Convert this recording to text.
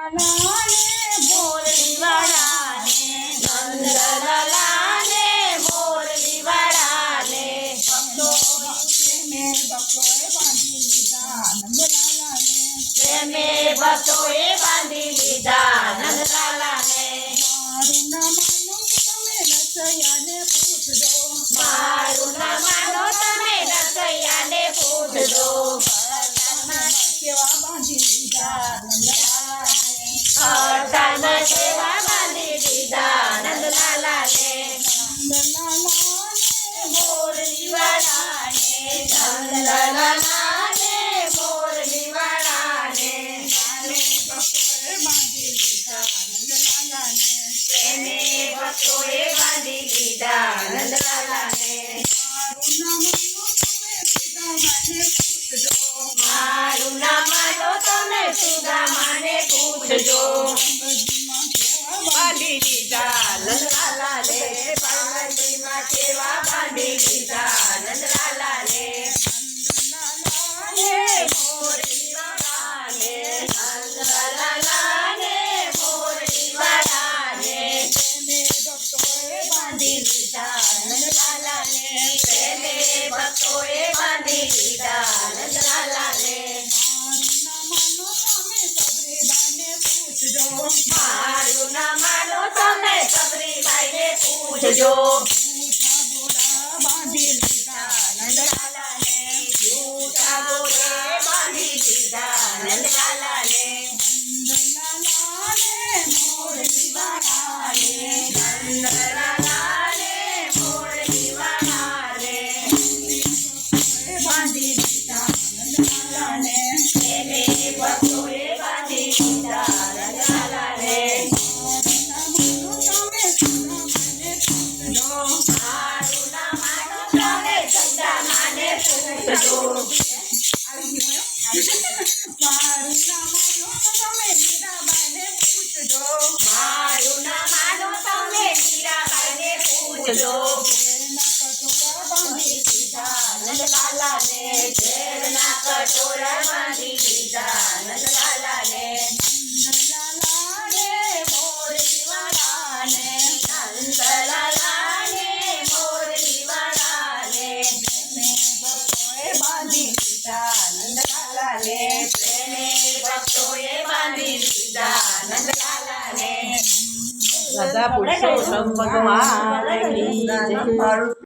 ભક્તોએ બાંધી લીધા નંદલાલાને મારું ના માનો તમે રસૈયાને પૂછજો કેવા બાંધી લીધા અડધામાં સેવા બાંધી લીધા નંદલાલાને મોરલી વાળાને નંદલાલાને મોરલી વાળાને તેને ભક્તોએ બાંધી લીધા નંદલાલાને મારું ના માનો તમે સુદામાને પૂછજો બાંધી લીધા નંદલાલાને પાર્વતીમાં કેવા બાંધી લીધા નંદલાલાને મોરલી વાળાને નંદલાલાને મોરલી વાળાને બાંધી લીધા નંદલાલાને તેને ભક્તોએ બાંધી લીધા નંદલાલાને મારું ના માનો તમે સબરીબાઈને પૂછજો બાંધી લીધા નંદલાલાને જૂઠા બોલે બાંધી લીધા નંદલાલાને મોરલી વાળાને નંદલાલાને મોરલી વાળાને બાંધી લીધા નંદલાલાને તેને ભક્તોએ બાંધી લીધા નંદલાલાને મારું ના માનો તમે સુદામાને પૂછજો મારું ના માનો તમે મીરાબાઈને પૂછજો બાંધી લીધા નંદલાલાને ઝેરના કટોરા બાંધી લીધા નંદલાલાને મોરલી વાળાને નંદલાલાને મોરલી વાળાને બાંધી લીધા નંદલાલાને પ્રેમે ભક્તોએ બાંધી લીધા નંદલાલાને રાધા પુરુષોત્તમ ભગવાન